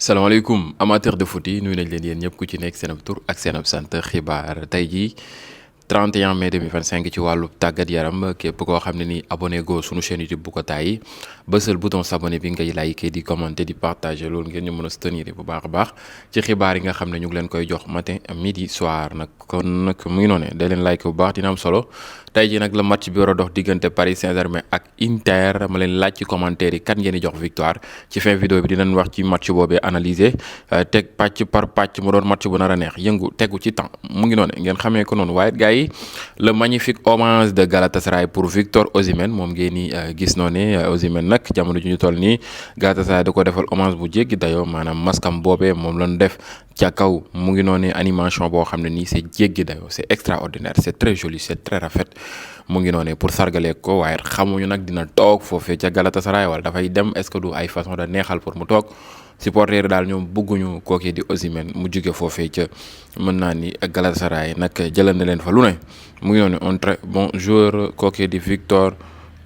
salaamaaleykum amateur de foot yi nuyu nañ leen yéen ñëpp ku ci nekk seen ab tur ak seen ab sant xibaar tey jii 31 mai 2025 ci wàllu tàggat yaram képp koo xam ne ni abonné go sunu chaîne YouTube bu ko tàyyi bësal bouton s'abonner bi ngay liker di commenter di partager loolu ngeen ñu mën a soutenir bu baax a baax ci xibaar yi nga xam ne ñu ngi leen koy jox matin midi soir nag kon nag mu ngi noonu day leen like bu baax dina am solo. tey jii nag la match bi war a dox diggante Paris Saint-Germain ak Inter ma leen laaj ci commentaire yi kan ngeen di jox victoire ci fin vidéo bi dinañ wax ci match boobee analyser teg pàcc par pàcc mu doon match bu nar a neex yëngu tegu ci temps mu ngi noonu ngeen xamee ko noonu waaye gars yi le magnifique hommage de Galatasaray pour Victor Osimhen moom ngeen ni gis noonu ne Osimhen nag jamono ju ñu toll nii Galatasaray da ko defal hommage bu jéggi dayoo maanaam maskam boobee moom lañ def ca kaw mu ngi noonu animation boo xam ne nii c'est jéggi dayoo c'est extraordinaire c'est très joli c'est très rafet. mu ngi noonu pour sargalee ko waaye xamuñu nag dina toog foofee ca Galatasaray wala dafay dem est-ce que du ay façon de neexal pour mu toog supporter daal ñoom bëgguñu kookee di Osimhen mu jóge foofee ca mën naa ni Galatasaray nag jëlal na leen fa lu ne mu ngi noonu un très bon joueur kookee di Victor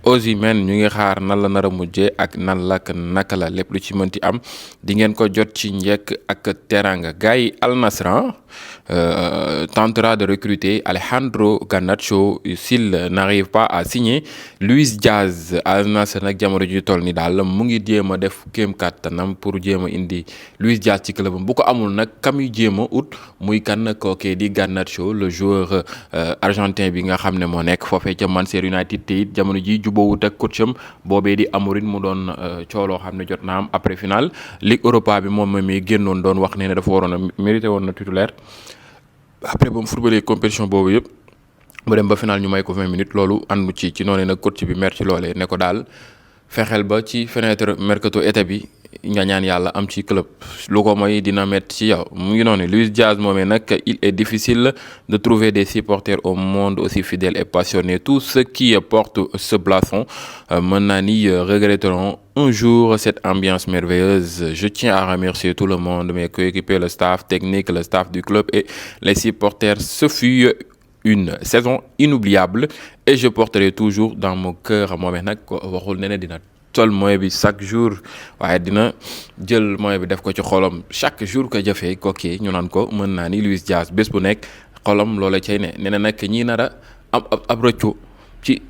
Osimhen ñu ngi xaar nan la nar a mujjee ak nan la naka la lépp lu ci mënti am di ngeen ko jot ci njëkk ak teranga gars yi Al Nassr tentera de recruter Alejandro Garnacho s'il n'arrive pas à signer Luis Diaz. Al Nassr nag jamono ju toll ni daal mu ngi jéem a def kéem kàttanam pour jéem a indi Luis Diaz ci clubam bu ko amul nag kamuy jéem a ut muy kan kookee di Garnacho le joueur argentin bi nga xam ne moo nekk foofee ca Manchester United te it jamono ji jubóowut ak coacham boobee di Amorim mu doon cooloo xam ne jot na am après final Ligue Europa bi moom mi génnoon doon wax ne dafa waroon a mérité woon na titulaire après ba mu footballee compétition boobu yëpp mu dem ba final ñu may ko 20 minutes loolu àndu ci noonu nag coach bi mer ci loolee ne ko daal fexeel ba ci fenêtre mercato été bi nga ñaan yàlla am ci club lu ko mooy dina métti ci yow mu ngi noonu Luis Diaz moomee nag il est difficile de trouver des supporters au monde aussi fidèles et passionnés tous ceux qui portent ce blason mën naa ni regretteront un jour cette ambiance merveilleuse. Je tiens à remercier tout le monde, mes coéquipiers, le staff technique, le staff du club et les supporters. Ce fut une saison inoubliable et je porterai toujours dans mon cœur moomee nag waxul ne dina sol mooy bi chaque jour waaye dina jël mooy bi def ko ci xolam chaque jour que jëfee kooki ñu naan ko mën naa ni Luis Diaz bés bu nekk xolam loola cay ne nee na nag ñii nar a am ab rëccu ci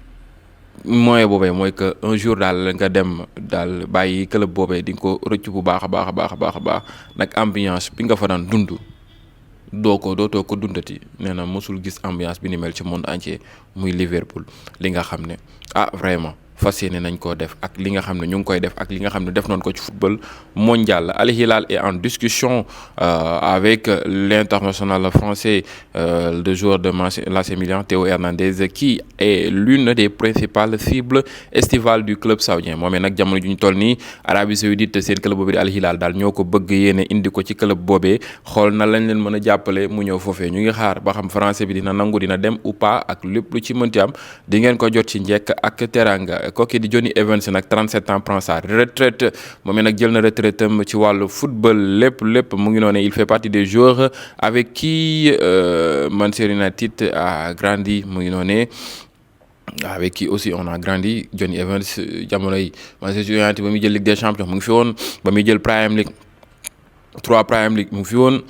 moyen boobee mooy que un jour daal nga dem daal bàyyi club boobee di nga ko rëccu bu baax a baax a baax a baax a baax nag ambiance bi nga fa daan dund dootoo ko dundati nee na mosul gis ambiance bi ni mel ci monde entier muy Liverpool li nga xam ne vraiment fas yéene nañ koo def ak li nga xam ne ñu ngi koy def ak li nga xam ne def noonu ko ci football mondial. Al Hilal est en discussion avec l'international français le joueur de l'AC Milan Théo Hernandez qui est l'une des principales cibles estivales du club saoudien moomee nag jamono ju ñu toll nii Arabie Saoudite seen club boobee di Al Hilal daal ñoo ko bëgg yéene indi ko ci club boobee xool na lañ leen mën a jàppale mu ñëw foofee ñu ngi xaar ba xam français bi dina nangu dina dem ou pas ak lépp lu ci mënti am di ngeen ko jot ci njëkk ak teranga. kooki di Johnny Evans nag 37 ans prend sa retraite moom nag jël na retraite am ci wàllu football lépp mu ngi noonu il fait partie des joueurs avec qui Manchester United a grandi mu ngi noonu avec qui aussi on a grandi Johnny Evans jamono yi Manchester United ba muy jël Ligue des Champions mu ngi fi woon ba muy jël Premier League 3 Premier League mu ngi fi woon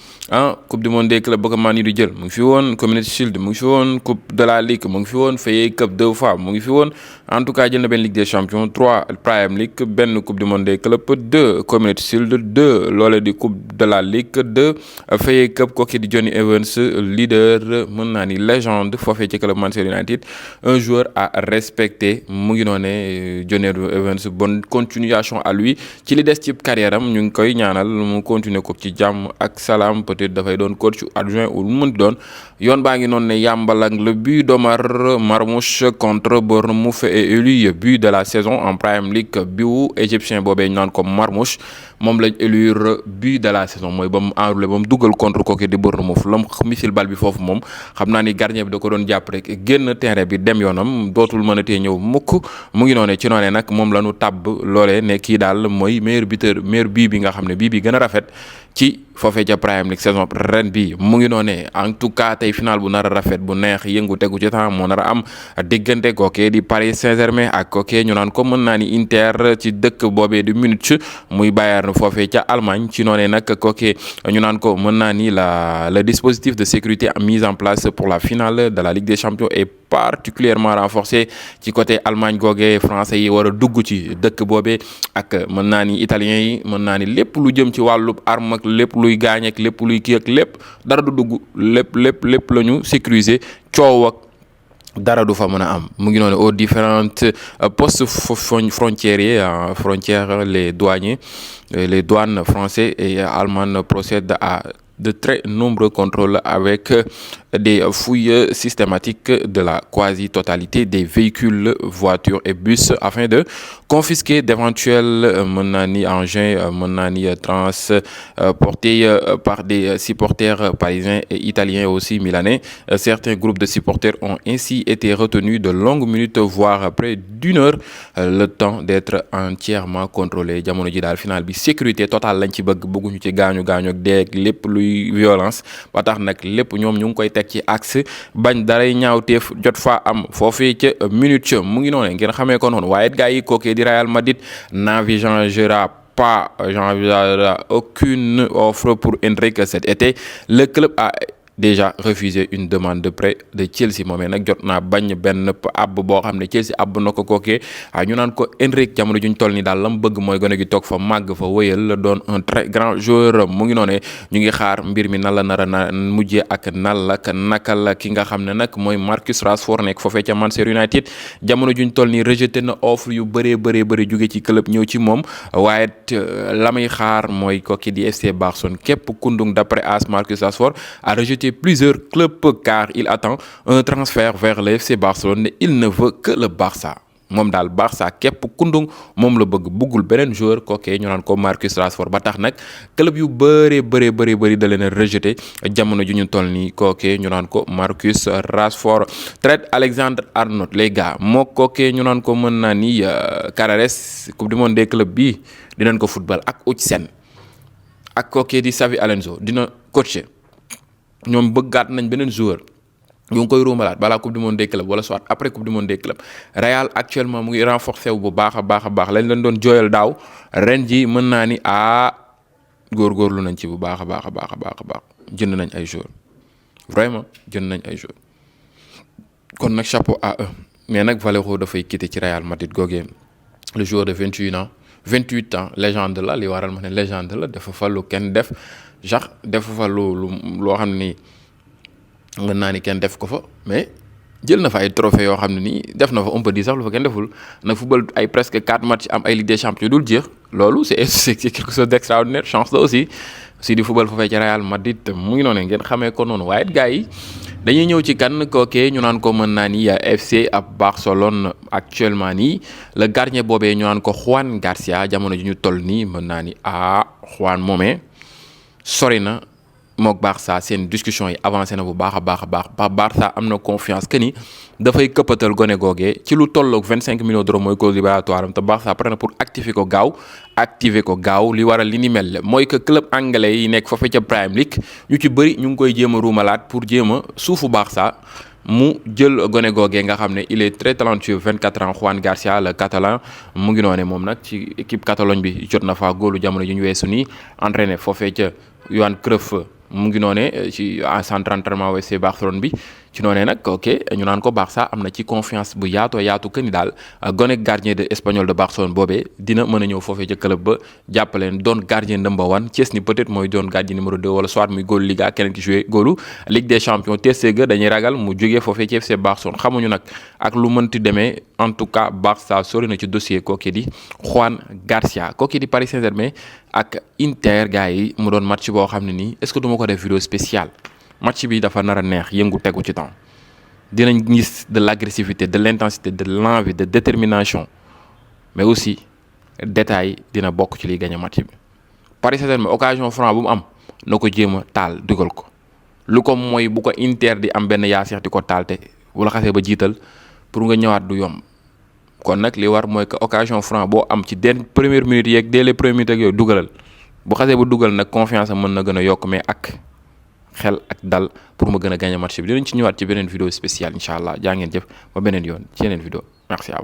coupe du monde des clubs ba ko Man U di jël mu ngi fi woon Community Shield mu ngi fi woon coupe de la Ligue mu ngi fi woon FA Cup 2 fois mu ngi fi woon en tout cas jël na benn Ligue des Champions 3 Premier League benn coupe du monde des clubs 2 Community Shield 2 loole di coupe de la Ligue 2 FA Cup kooki di Johnny Evans leader mën naa ni légende foofee ci club Manchester United un joueur à respecter mu ngi noone Johnny Evans bonne continuation à lui ci li des ci carrière am ñu ngi koy ñaanal mu continuer ko ci jàmm ak salaam peut-être dafay doon coach adjoint ou lu mu mënti doon yoon baa ngi noonu ne yàmbalang le but d'Omar Marmoush contre Bournemouth est élu but de la saison en Premier League biwu égyptien boobee ñu naan ko Marmoush moom lañ élire but de la saison mooy ba mu enroulé ba mu dugal contre kooku di Bournemouth la mu misil bal bi foofu moom xam naa ni gardien bi da ko doon jàpp rek génn terrain bi dem yoonam dootul mën a tee ñëw mukk mu ngi noone ci noonee nag moom la ñu tàbb loolee ne kii daal mooy meilleur buteur meilleur bii bi nga xam ne bii bi gën a rafet ci foofee ca Premier League saison ren bi mu ngi noonee en tout cas tey final bu nar a rafet bu neex yëngu tegu ci temps moo nar a am diggante kookee di Paris Saint-Germain ak kookee ñu naan ko mën naa ni Inter ci dëkk boobee di Munich muy Bayern Bayern foofee ca Allemagne ci noonee nag kooke ñu naan ko mën naa ni le dispositif de sécurité mis en place pour la finale de la Ligue des Champions est particulièrement renforcé ci côté Allemagne googee français yi war a dugg ci dëkk boobee ak mën naa ni italiens yi mën naa ni lépp lu jëm ci wàllu arme ak lépp luy gaañ ak lépp luy kii ak lépp dara du dugg lépp la ñu sécuriser coow ak dara du fa mën a am mu ngi noonu aux différentes postes frontières les douanes français et allemands procèdent à de très nombreux contrôles avec des fouilles systématiques de la quasi-totalité des véhicules, voitures et bus afin de confisquer d'éventuels engins transportés par des supporters parisiens et italiens aussi milanais. Certains groupes de supporters ont ainsi été retenus de longues minutes, voire près d'une heure, le temps d'être entièrement contrôlés. Jamono ji daal final bi sécurité totale lañ ci bëgguñu ci gaañu ak dee lépp luy violence ba tax nag lépp ñoom ñu ngi koy teg ci axe bañ daray ñaawteef jot faa am foofee ca minute ca mu ngi noonu ngeen xamee ko noonu waaye gars yi kookee di Real Madrid n'envisagera aucune offre pour Endrick cet été. Le club a déjà refusé une demande de prêt de Chelsea moomee nag jot naa bañ benn ab boo xam ne Chelsea ab na ko kookee ñu naan ko Endrick jamono juñ toll ni daal la mu bëgg mooy gone gi toog fa màgg fa wëyal la doon un très grand joueur mu ngi noonee ñu ngi xaar mbir mi nan la nar a mujjee ak naka la ki nga xam ne nag mooy Marcus Rashford nekk foofee ca Manchester United jamono juñ toll ni rejeté na offre yu bëree jóge ci club ñëw ci moom waaye la muy xaar mooy kooki di FC Barcelone képp kundung d'après AS Marcus Rashford a rejeté plusieurs clubs car il attend un transfert vers le FC Barcelone. Il ne veut que le Barça moom daal Barça képp kundung moom la bëggul beneen joueur kookee ñu naan ko Marcus Rashford ba tax nag club yu bëri da leen a rejeté jamono ju ñu toll nii kookee ñu naan ko Marcus Rashford. Trent Alexander-Arnold les gars moo kookee ñu naan ko mën naa ni Canaries coupe du monde des clubs bii dinañ ko football ak Huijsen ak kookee di Xabi Alonso dina coacher. ñoom bëggaat nañ beneen joueur ñu ngi koy ruumalaat balaa coupe du monde des clubs wala soit après coupe du monde des clubs Real actuellement mu ngi renforcé wu bu baax a baax lañ leen doon jooyal daaw ren ji mën naa ni góorgóorlu nañ ci bu baax a baax jënd nañ ay joueurs vraiment jënd nañ ay joueurs kon nag chapeau à eux mais nag Valero dafay quitter ci Real Madrid googee le joueur de 28 ans légende la li waral ma ne légende la dafa fa lu kenn def defu fa loo xam ne nii mën naa ni kenn def ko fa mais jël na fa ay trophées yoo xam ne nii def na fa on peut dire sax lu fa kenn deful na football ay presque 4 matchs am ay Ligue des Champions dul jeex loolu c'est quelque chose d'extraordinaire chance la aussi di football fa fay ci Real Madrid mu ngi noonu ngeen xamee ko noonu waaye gars yi dañuy ñëw ci kan kookee ñu naan ko mën naa ni FC ab Barcelone actuellement nii le gardien boobee ñu naan ko Juan Garcia jamono ji ñu toll nii mën naa ni Juan moomee sori na mook Barça seen discussion yi avancé na bu baax a baax Barça am na confiance que ni dafay këppatal gone googee ci lu tolloog 25 millions d'euros mooy clause libératoire am te Barça pare na pour activer ko gaaw li waral li ni mel mooy que club anglais yi nekk foofu ca Premier League ñu ci bëri ñu ngi koy jéem a ruumalaat pour jéem a suufu Barça mu jël gone googee nga xam ne il est très talentueux 24 ans Juan Garcia le catalan mu ngi noone moom nag ci équipe Catalogne bi jot na faa góolu jamono ji ñu weesu nii entraîné foofee ca Johan Cruyff mu ngi noone ci centre d'entraînement FC Barcelone bi ci noonee nag ok ñu naan ko Barça am na ci confiance bu yaatu que ni daal gone gardien de espagnol de Barcelone boobee dina mën a ñëw foofee ca club ba jàppaleen doon gardien number 1 Chesney peut-être mooy doon gardien numéro 2 wala soit muy góolu Liga keneen ki joué góolu Ligue des Champions TSG dañuy ragal mu jógee foofee ci FC Barcelone xamuñu nag ak lu mënti demee en tout cas Barça sori na ci dossier kooki di Juan Garcia kooki di Paris Saint-Germain ak Inter gars yi mu doon match boo xam ne nii est-ce que du ma ko def vidéo spéciale match bi dafa nar a neex yëngu tegu ci temps dinañ gis de l'agressivité de l'intensité de l'envie de détermination mais aussi détail dina bokk ci liy gagné match bi Paris Saint-Germain occasion franc bu mu am na ko jéem a taal dugal ko lu ko mooy bu ko Inter di am benn yaa seex di ko taal te bu la xasee ba jiital pour nga ñëwaat du yomb kon nag li war mooy que occasion franc boo am ci première minute yeeg dès les premières minutes ak yooyu dugalal bu xasee ba dugal nag confiance am mën na gën a yokk mais ak xel ak dal pour ma gën a gagner match bi dinañ ci ñëwaat ci beneen vidéo spéciale incha allah jaa ngeen jëf ba beneen yoon ci yeneen vidéo merci à vous